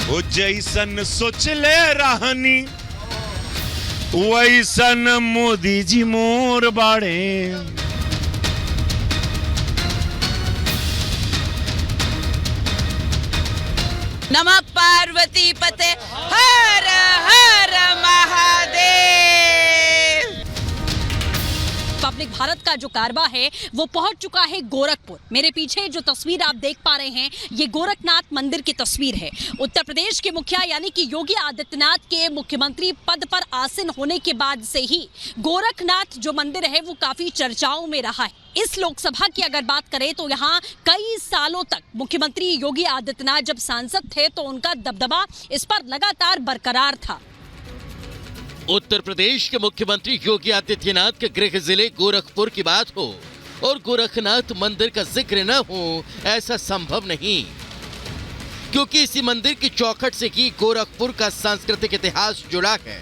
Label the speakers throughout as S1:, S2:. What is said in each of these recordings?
S1: ओ जैसन सोच ले रहनी वैसन मोदी जी मोर बाड़े।
S2: नमः पार्वती पते हर हर महादेव।
S3: पब्लिक भारत का जो कारवा है वो पहुंच चुका है गोरखपुर। मेरे पीछे जो तस्वीर आप देख पा रहे हैं ये गोरखनाथ मंदिर की तस्वीर है। उत्तर प्रदेश के मुखिया यानी कि योगी आदित्यनाथ के मुख्यमंत्री पद पर आसीन होने के बाद से ही गोरखनाथ जो मंदिर है वो काफी चर्चाओं में रहा है। इस लोकसभा की अगर बात करें तो यहाँ कई सालों तक मुख्यमंत्री योगी आदित्यनाथ जब सांसद थे तो उनका दबदबा इस पर लगातार बरकरार था।
S4: उत्तर प्रदेश के मुख्यमंत्री योगी आदित्यनाथ के गृह जिले गोरखपुर की बात हो और गोरखनाथ मंदिर का जिक्र न हो ऐसा संभव नहीं, क्योंकि इसी मंदिर की चौखट से ही गोरखपुर का सांस्कृतिक इतिहास जुड़ा है,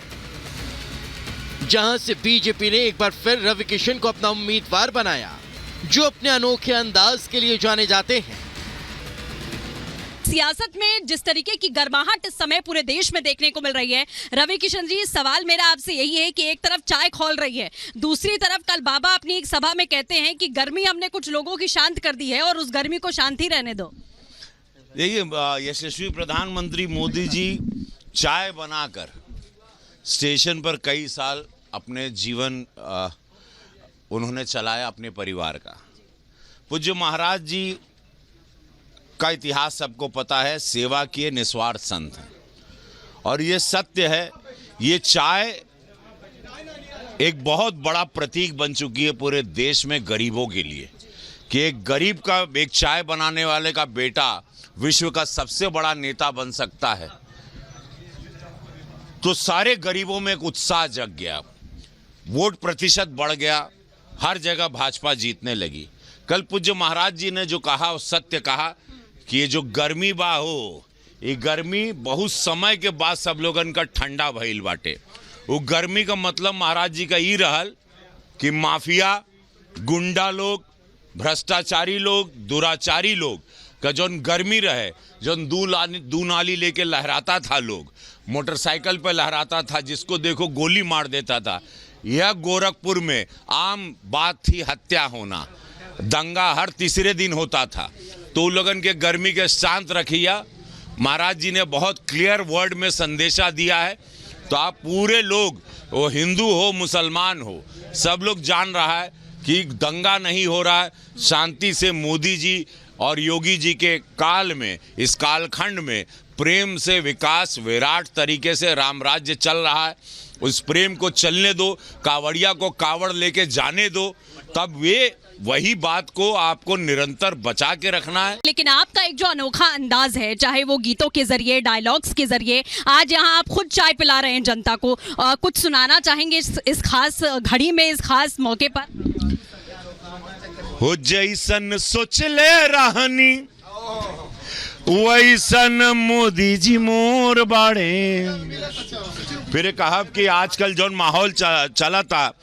S4: जहां से बीजेपी ने एक बार फिर रवि किशन को अपना उम्मीदवार बनाया, जो अपने अनोखे अंदाज के लिए जाने जाते हैं।
S3: सियासत में जिस तरीके की गर्माहट इस समय पूरे देश में देखने को मिल रही है, रवि किशन जी सवाल मेरा आपसे यही है कि एक तरफ चाय खौल रही है, दूसरी तरफ कल बाबा अपनी एक सभा में कहते हैं कि गर्मी हमने कुछ लोगों की शांत कर दी है और उस गर्मी को शांति रहने दो।
S1: देखिए, यशस्वी प्रधानमंत्री मोदी जी चाय बनाकर स्टेशन पर कई साल अपने जीवन उन्होंने चलाया अपने परिवार का। पूज्य महाराज जी का इतिहास सबको पता है, सेवा किए निस्वार्थ संत हैं और ये सत्य है। ये चाय एक बहुत बड़ा प्रतीक बन चुकी है पूरे देश में गरीबों के लिए, कि एक गरीब का, एक चाय बनाने वाले का बेटा विश्व का सबसे बड़ा नेता बन सकता है। तो सारे गरीबों में एक उत्साह जग गया, वोट प्रतिशत बढ़ गया, हर जगह भाजपा जीतने लगी। कल पूज्य महाराज जी ने जो कहा वो सत्य कहा कि ये जो गर्मी बा हो, ये गर्मी बहुत समय के बाद सब लोगन का ठंडा भइल बाटे। वो गर्मी का मतलब महाराज जी का ये रहल कि माफिया, गुंडा लोग, भ्रष्टाचारी लोग, दुराचारी लोग का जौन गर्मी रहे, जौन दू नाली लेके लहराता था, लोग मोटरसाइकिल पर लहराता था, जिसको देखो गोली मार देता था। यह गोरखपुर में आम बात थी हत्या होना, दंगा हर तीसरे दिन होता था। तो उन लोगन के गर्मी के शांत रखिया महाराज जी ने बहुत क्लियर वर्ड में संदेशा दिया है। तो आप पूरे लोग, वो हिंदू हो मुसलमान हो, सब लोग जान रहा है कि दंगा नहीं हो रहा है। शांति से मोदी जी और योगी जी के काल में, इस कालखंड में प्रेम से विकास विराट तरीके से राम राज्य चल रहा है। उस प्रेम को चलने दो, कावड़िया को कावड़ लेके जाने दो, तब वे वही बात को आपको निरंतर बचा के रखना है।
S3: लेकिन आपका एक जो अनोखा अंदाज है, चाहे वो गीतों के जरिए, डायलॉग्स के जरिए, आज यहाँ आप खुद चाय पिला रहे हैं जनता को, कुछ सुनाना चाहेंगे इस खास घड़ी में, इस खास मौके पर?
S1: हो जैसन सोच ले रहनी वैसन मोदी जी मोर बाड़े। फिर कहा कि आजकल जो माहौल चला था,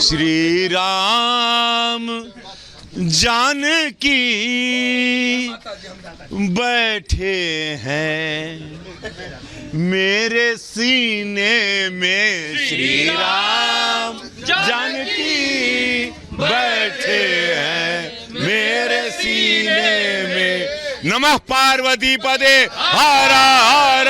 S1: श्री राम जानकी बैठे हैं मेरे सीने में, श्री राम जानकी बैठे हैं मेरे सीने में। नमः पार्वती पदे हर हर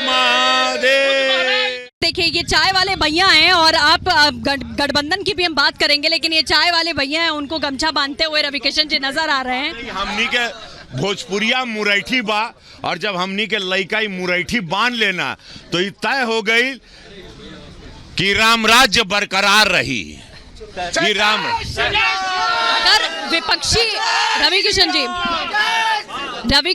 S1: महादेव।
S3: देखिए, ये चाय वाले भैया हैं और आप गठबंधन की भी हम बात करेंगे, लेकिन ये चाय वाले भैया हैं, उनको गमछा बांधते हुए रवि किशन जी नजर आ रहे हैं।
S1: हमनी के भोजपुरिया मुरैठी बा, और जब हमनी के लइकाई मुरैठी बांध लेना तो ये तय हो गई कि राम राज्य बरकरार रही। कि राम
S3: अगर विपक्षी रवि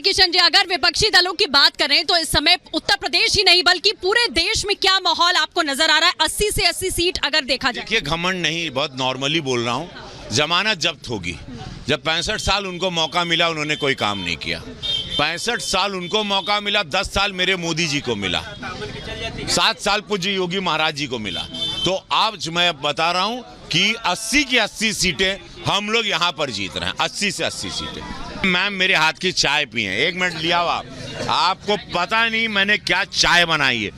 S3: किशन जी अगर विपक्षी दलों की बात करें तो इस समय उत्तर प्रदेश ही नहीं बल्कि पूरे देश में क्या माहौल आपको नजर आ रहा है? 80 से 80 सीट अगर देखा जाए।
S1: देखिए, घमंड नहीं, बहुत नॉर्मली बोल रहा हूँ। जमानत जब्त होगी। जब 65 साल उनको मौका मिला, उन्होंने कोई काम नहीं किया। 65 साल उनको मौका मिला, 10 साल मेरे मोदी जी को मिला, 7 साल पूज्य योगी महाराज जी को मिला। तो आज मैं बता रहा हूँ कि 80 की 80 सीटें हम लोग यहाँ पर जीत रहे हैं। 80 से 80 सीटें। मैम मेरे हाथ की चाय पिए, 1 मिनट लिया आप। आपको पता नहीं मैंने क्या चाय बनाई है,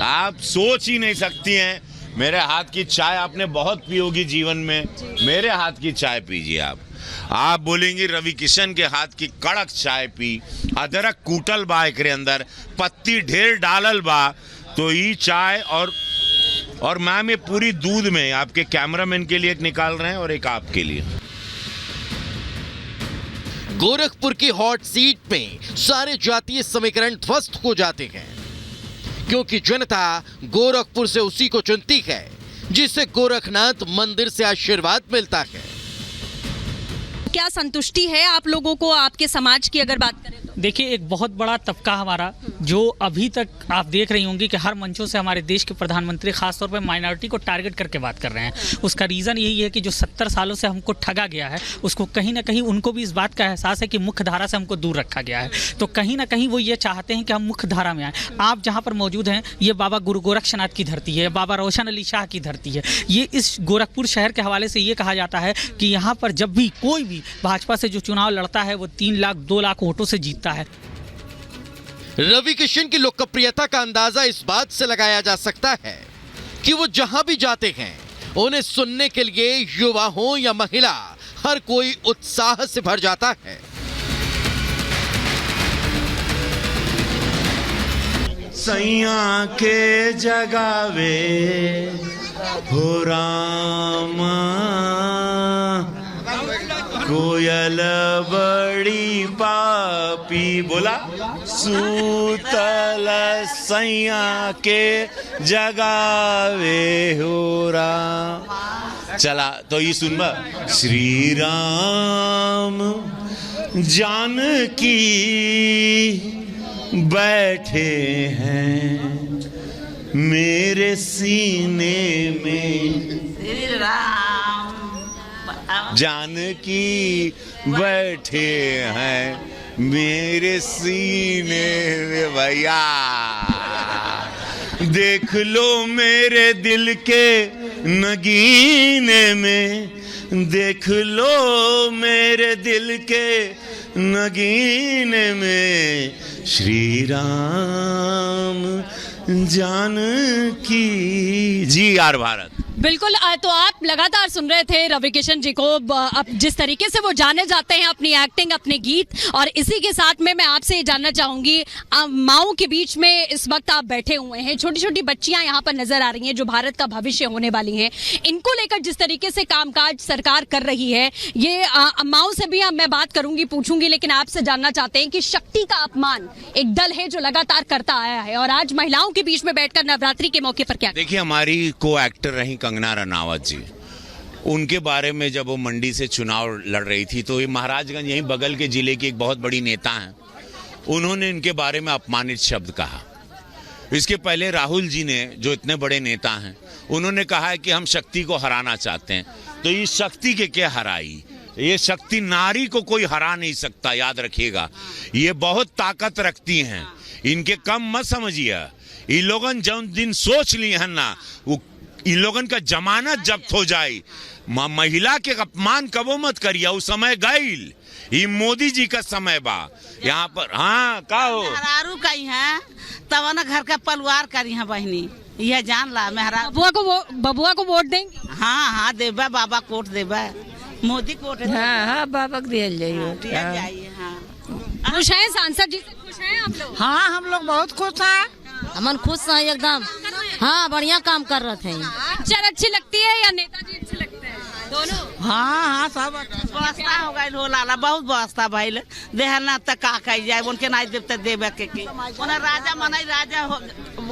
S1: आप सोच ही नहीं सकती हैं। मेरे हाथ की चाय आपने बहुत पी होगी जीवन में, मेरे हाथ की चाय पीजिए आप बोलेंगी रवि किशन के हाथ की कड़क चाय पी, अदरक कूटल बा एकरे अंदर, पत्ती ढेर डालल बा, तो ये चाय और मैम ये पूरी दूध में, आपके कैमरामैन के लिए एक निकाल रहे हैं और एक आपके लिए।
S4: गोरखपुर की हॉट सीट में सारे जातीय समीकरण ध्वस्त हो जाते हैं, क्योंकि जनता गोरखपुर से उसी को चुनती है जिसे गोरखनाथ मंदिर से आशीर्वाद मिलता है।
S3: क्या संतुष्टि है आप लोगों को आपके समाज की अगर बात करें तो?
S5: देखिए, एक बहुत बड़ा तबका हमारा जो अभी तक आप देख रही होंगी कि हर मंचों से हमारे देश के प्रधानमंत्री खासतौर पर माइनॉरिटी को टारगेट करके बात कर रहे हैं। उसका रीज़न यही है कि जो 70 सालों से हमको ठगा गया है, उसको कहीं ना कहीं उनको भी इस बात का एहसास है कि मुख्य धारा से हमको दूर रखा गया है। तो कहीं ना कहीं वो ये चाहते हैं कि हम मुख्य धारा में आए। आप जहाँ पर मौजूद हैं, ये बाबा गुरु गोरक्षनाथ की धरती है, बाबा रोशन अली शाह की धरती है। ये इस गोरखपुर शहर के हवाले से ये कहा जाता है कि यहाँ पर जब भी कोई भी भाजपा से जो चुनाव लड़ता है वो 3 लाख 2 लाख वोटों से जीतता है।
S4: रवि किशन की लोकप्रियता का अंदाजा इस बात से लगाया जा सकता है कि वो जहां भी जाते हैं उन्हें सुनने के लिए युवा हो या महिला, हर कोई उत्साह से भर जाता है।
S1: सैया के जगावे हो रामा, कोयल बड़ी पापी, बोला सूतल सैया के जगावे हो राम। चला तो ये सुनबा, श्री राम जानकी बैठे हैं मेरे सीने में, श्री राम जानकी बैठे हैं मेरे सीने में। भैया देख लो मेरे दिल के नगीने में, देख लो मेरे दिल के नगीने में, श्री राम जानकी। जी आर भारत।
S3: बिल्कुल, तो आप लगातार सुन रहे थे रवि किशन जी को, अब जिस तरीके से वो जाने जाते हैं अपनी एक्टिंग, अपने गीत, और इसी के साथ में मैं आपसे ये जानना चाहूंगी, माओ के बीच में इस वक्त आप बैठे हुए हैं, छोटी छोटी बच्चियां यहाँ पर नजर आ रही हैं जो भारत का भविष्य होने वाली हैं, इनको लेकर जिस तरीके से कामकाज सरकार कर रही है, ये माओ से भी मैं बात करूंगी, पूछूंगी, लेकिन आपसे जानना चाहते हैं कि शक्ति का अपमान एक दल है जो लगातार करता आया है, और आज महिलाओं के बीच में बैठकर नवरात्रि के मौके पर क्या?
S1: देखिए, हमारी को एक्टर रही कंगना रनावत जी, उनके बारे में जब वो मंडी से चुनाव लड़ रही थी तो ये महाराजगंज यहीं बगल के जिले की एक बहुत बड़ी नेता हैं, उन्होंने इनके बारे में अपमानित शब्द कहा। इसके पहले राहुल जी ने, जो इतने बड़े नेता हैं, उन्होंने कहा है कि हम शक्ति को हराना चाहते हैं। तो ये शक्ति के क्या हराई? ये शक्ति नारी को कोई हरा नहीं सकता, याद रखिएगा। ये बहुत ताकत रखती हैं, इनके कम मत समझिए। ये लोगन जौन दिन सोच ली है ना, वो इन लोगन का जमानत जब्त हो जाए। महिला के अपमान कबो मत करिए, उस समय गईल। ये मोदी जी का समय बा यहाँ पर। हाँ, का हो
S6: मेहरारू कही है तब ना घर का परिवार करी है बहनी, यह जान ला। मेहरा
S3: बबुआ को वोट देंगे?
S6: हाँ हाँ देबा, बाबा कोट देबा, मोदी कोट।
S2: हाँ हाँ, बाबा को दिया
S6: जाइए। हाँ,
S3: खुश हैं सांसद जी से? खुश हैं आप लोग?
S6: हाँ, हम लोग बहुत खुश हैं।
S7: हमन खुश हैं एकदम। हाँ, बढ़िया काम कर रहे थे।
S3: पिक्चर अच्छी लगती है या नेताजी अच्छे लगते हैं? दोनों?
S6: हाँ हाँ, सब व्यवस्था हो गई हो लाला, बहुत व्यवस्था भइल। देहना तक का कही जाए, उनके नहीं देते देवे के उन्हें राजा मनाई, राजा हो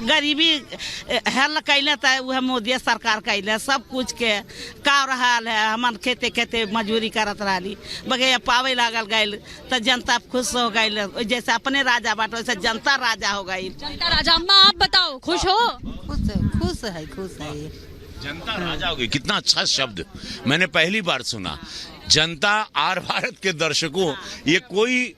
S6: गरीबी हल कैले तो वह मोदी सरकार कैले सब कुछ के का रहल है। हमन खेते खेते मजूरी करत रही, बगैर पावे लागल गई तो जनता खुश हो गई। जैसे अपने राजा बाटो वैसे जनता राजा हो गई।
S3: जनता राजा। अम्मा आप बताओ, खुश हो?
S6: खुश है।
S1: जनता राजा हो गई, कितना अच्छा शब्द मैंने पहली बार सुना। जनता आर भारत के दर्शकों, ये कोई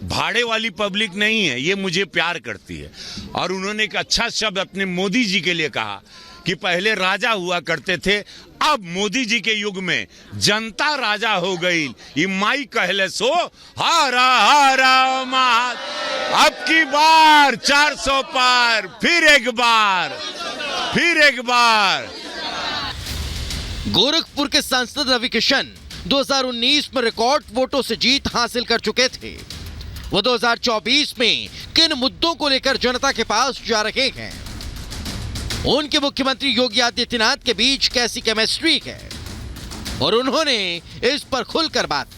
S1: भाड़े वाली पब्लिक नहीं है, ये मुझे प्यार करती है। और उन्होंने एक अच्छा शब्द अपने मोदी जी के लिए कहा कि पहले राजा हुआ करते थे, अब मोदी जी के युग में जनता राजा हो गई। ये माई कहले सो हारा हारा मात अब की बार 400 पार, फिर एक बार।
S4: गोरखपुर के सांसद रवि किशन 2019 में रिकॉर्ड वोटों से जीत हासिल कर चुके थे। वो 2024 में किन मुद्दों को लेकर जनता के पास जा रहे हैं, उनके मुख्यमंत्री योगी आदित्यनाथ के बीच कैसी केमिस्ट्री है, और उन्होंने इस पर खुलकर बात की।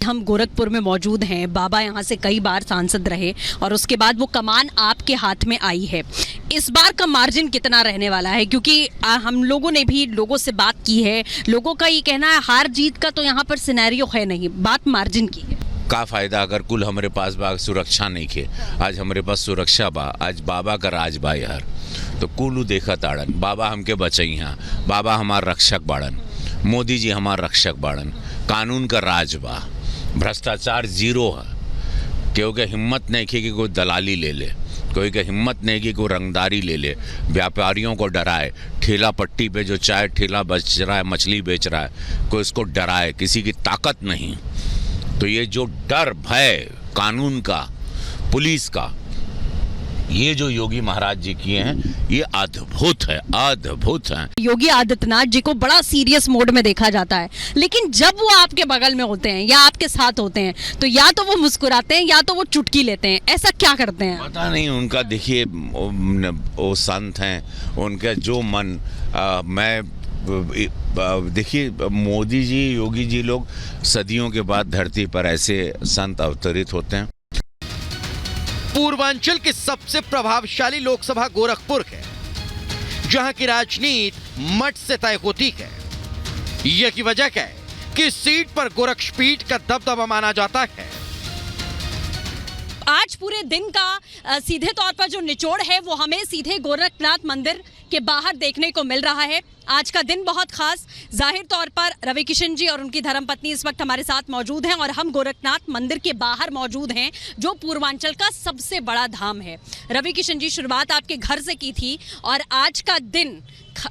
S3: हम गोरखपुर में मौजूद हैं। बाबा यहाँ से कई बार सांसद रहे और उसके बाद वो कमान आपके हाथ में आई है। इस बार का मार्जिन कितना रहने वाला है? क्योंकि हम लोगों ने भी लोगों से बात की है, लोगों का ये कहना है हार जीत का तो यहाँ पर सिनेरियो है नहीं, बात मार्जिन की है।
S1: का फायदा अगर कुल हमारे पास बा सुरक्षा नहीं खे। आज हमारे पास सुरक्षा बा, आज बाबा का राज बा यार, तो कुल देखा ताड़न बाबा हमके बचई हैं, बाबा हमार रक्षक बाड़न, मोदी जी हमार रक्षक बाड़न, कानून का राज बा, भ्रष्टाचार जीरो है। क्योंकि हिम्मत नहीं की कि कोई दलाली ले ले, कोई के हिम्मत नहीं की कोई रंगदारी ले ले, व्यापारियों को डराए, ठेला पट्टी पे जो चाय ठेला बेच रहा है, मछली बेच रहा है, कोई इसको डराए, किसी की ताकत नहीं। तो ये जो डर भय कानून का, पुलिस का, ये जो योगी महाराज जी किए हैं, ये अद्भुत है, अद्भुत है।
S3: योगी आदित्यनाथ जी को बड़ा सीरियस मोड में देखा जाता है, लेकिन जब वो आपके बगल में होते हैं या आपके साथ होते हैं तो या तो वो मुस्कुराते हैं या तो वो चुटकी लेते हैं। ऐसा क्या करते हैं?
S1: पता नहीं उनका, देखिए वो संत हैं, उनका जो मन मैं देखिए मोदी जी, योगी जी लोग सदियों के बाद धरती पर ऐसे संत अवतरित होते हैं।
S4: पूर्वांचल के सबसे प्रभावशाली लोकसभा गोरखपुर है, जहां की राजनीति मठ से तय होती है। यह की वजह क्या है कि इस सीट पर गोरक्षपीठ का दबदबा माना जाता है।
S3: आज पूरे दिन का सीधे तौर पर जो निचोड़ है वो हमें सीधे गोरखनाथ मंदिर के बाहर देखने को मिल रहा है। आज का दिन बहुत खास, जाहिर तौर पर रवि किशन जी और उनकी धर्मपत्नी इस वक्त हमारे साथ मौजूद हैं और हम गोरखनाथ मंदिर के बाहर मौजूद हैं, जो पूर्वांचल का सबसे बड़ा धाम है। रवि किशन जी, शुरुआत आपके घर से की थी और आज का दिन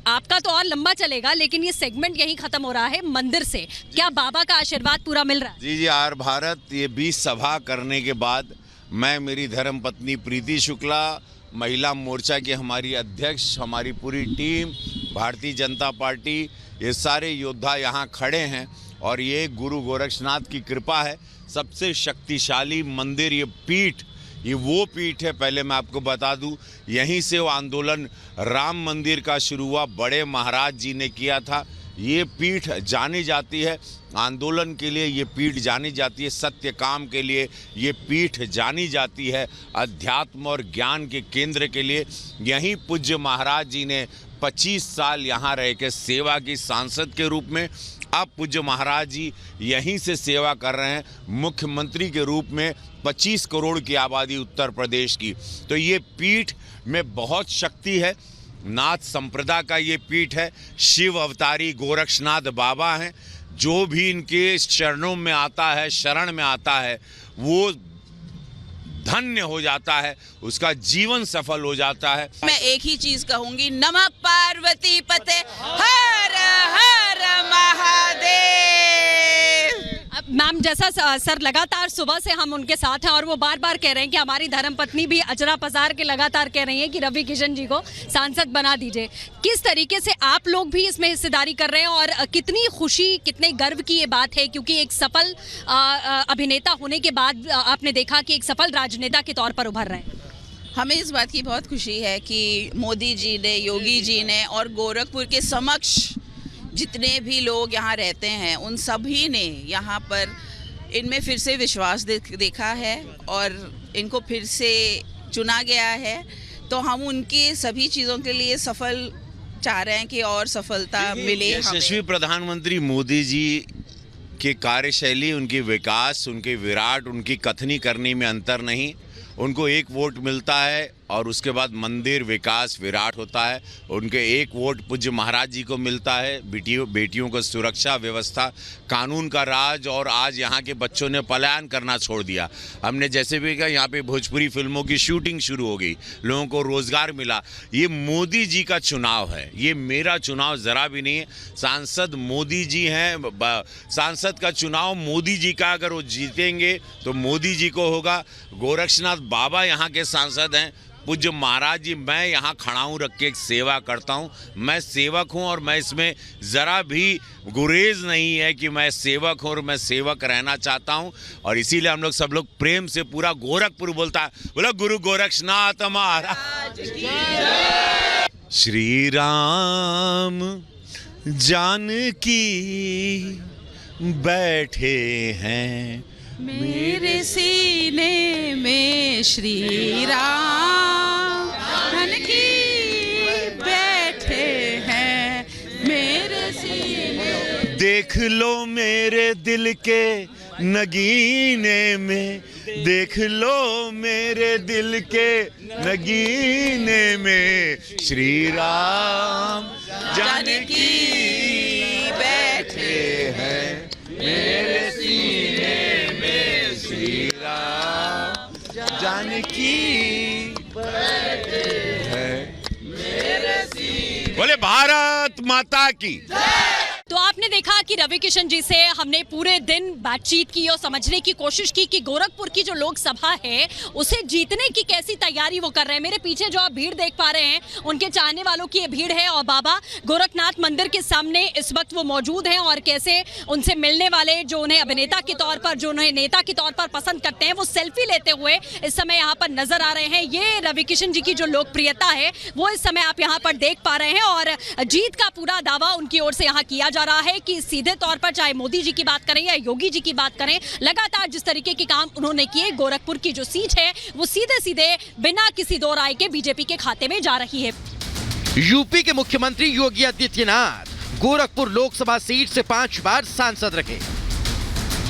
S3: आपका तो और लंबा चलेगा, लेकिन ये सेगमेंट यहीं खत्म हो रहा है मंदिर से। क्या बाबा का आशीर्वाद पूरा मिल रहा है?
S1: जी, आर भारत ये 20 सभा करने के बाद मैं, मेरी धर्मपत्नी प्रीति शुक्ला, महिला मोर्चा की हमारी अध्यक्ष, हमारी पूरी टीम, भारतीय जनता पार्टी, ये सारे योद्धा यहाँ खड़े हैं और ये गुरु गोरक्षनाथ की कृपा है। सबसे शक्तिशाली मंदिर, ये पीठ, ये वो पीठ है। पहले मैं आपको बता दूं, यहीं से वो आंदोलन राम मंदिर का शुरू हुआ, बड़े महाराज जी ने किया था। ये पीठ जानी जाती है आंदोलन के लिए, ये पीठ जानी जाती है सत्य काम के लिए, ये पीठ जानी जाती है अध्यात्म और ज्ञान के केंद्र के लिए। यहीं पूज्य महाराज जी ने 25 साल यहाँ रह के सेवा की सांसद के रूप में। अब पूज्य महाराज जी यहीं से सेवा कर रहे हैं मुख्यमंत्री के रूप में, 25 करोड़ की आबादी उत्तर प्रदेश की। तो ये पीठ में बहुत शक्ति है। नाथ संप्रदाय का ये पीठ है। शिव अवतारी गोरक्षनाथ बाबा हैं। जो भी इनके चरणों में आता है, शरण में आता है, वो धन्य हो जाता है, उसका जीवन सफल हो जाता है।
S2: मैं एक ही चीज कहूंगी, नमः पार्वती पते हर हर महादेव।
S3: मैम, जैसा सर लगातार सुबह से हम उनके साथ हैं और वो बार बार कह रहे हैं कि हमारी धर्मपत्नी भी अजरा पसार के लगातार कह रही है कि रवि किशन जी को सांसद बना दीजिए। किस तरीके से आप लोग भी इसमें हिस्सेदारी कर रहे हैं और कितनी खुशी, कितने गर्व की ये बात है, क्योंकि एक सफल अभिनेता होने के बाद आपने देखा कि एक सफल राजनेता के तौर पर उभर रहे हैं।
S2: हमें इस बात की बहुत खुशी है कि मोदी जी ने, योगी जी ने और गोरखपुर के समक्ष जितने भी लोग यहाँ रहते हैं उन सभी ने यहाँ पर इनमें फिर से विश्वास देखा है और इनको फिर से चुना गया है। तो हम उनकी सभी चीज़ों के लिए सफल चाह रहे हैं कि और सफलता मिले।
S1: यशस्वी प्रधानमंत्री मोदी जी की कार्यशैली, उनकी विकास, उनके विराट, उनकी कथनी करनी में अंतर नहीं। उनको एक वोट मिलता है और उसके बाद मंदिर विकास विराट होता है। उनके एक वोट पूज्य महाराज जी को मिलता है। बेटियों को सुरक्षा व्यवस्था, कानून का राज, और आज यहाँ के बच्चों ने पलायन करना छोड़ दिया। हमने जैसे भी कहा, यहाँ पे भोजपुरी फिल्मों की शूटिंग शुरू हो गई, लोगों को रोजगार मिला। ये मोदी जी का चुनाव है, ये मेरा चुनाव ज़रा भी नहीं है। सांसद मोदी जी हैं, सांसद का चुनाव मोदी जी का, अगर वो जीतेंगे तो मोदी जी को होगा। गोरक्षनाथ बाबा यहाँ के सांसद हैं, पूज्य महाराज जी। मैं यहाँ खड़ा हूँ, रख के एक सेवा करता हूँ। मैं सेवक हूँ और मैं इसमें ज़रा भी गुरेज नहीं है कि मैं सेवक हूँ और मैं सेवक रहना चाहता हूँ। और इसीलिए हम लोग सब लोग प्रेम से पूरा गोरखपुर बोलता है, बोला गुरु गोरक्षनाथ महाराज। श्री राम जानकी बैठे हैं
S2: मेरे सीने में, श्री राम जानकी बैठे हैं मेरे सीने।
S1: देख लो मेरे दिल के नगीने में, देख लो मेरे दिल के नगीने में, श्री राम जानकी बैठे हैं मेरे सीने में, श्री राम जानकी बैठे हैं मेरे सीने। बोले भारत माता की।
S3: तो आपने देखा कि रवि किशन जी से हमने पूरे दिन बातचीत की और समझने की कोशिश की कि गोरखपुर की जो लोकसभा है उसे जीतने की कैसी तैयारी वो कर रहे हैं। मेरे पीछे जो आप भीड़ देख पा रहे हैं, उनके चाहने वालों की ये भीड़ है और बाबा गोरखनाथ मंदिर के सामने इस वक्त वो मौजूद हैं और कैसे उनसे मिलने वाले, जो उन्हें अभिनेता के तौर पर, जो उन्हें नेता के तौर पर पसंद करते हैं, वो सेल्फी लेते हुए इस समय यहाँ पर नजर आ रहे हैं। ये रवि किशन जी की जो लोकप्रियता है वो इस समय आप यहाँ पर देख पा रहे हैं और जीत का पूरा दावा उनकी ओर से यहाँ किया जा रहा है कि सीधे तौर पर चाहे मोदी जी की बात करें या योगी जी की बात करें, लगातार जिस तरीके के काम उन्होंने किए, गोरखपुर की जो सीट है वो सीधे सीधे बिना किसी दो राय के बीजेपी के खाते में जा रही है।
S4: यूपी के मुख्यमंत्री योगी आदित्यनाथ गोरखपुर लोकसभा सीट से 5 बार सांसद रहे।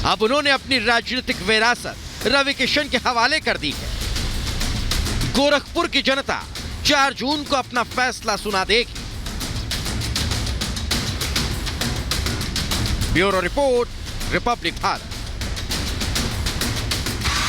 S4: अब उन्होंने अपनी राजनीतिक विरासत रवि किशन के हवाले कर दी है। गोरखपुर की जनता 4 जून को अपना फैसला सुना देगी। Bureau report, Republic Bharat.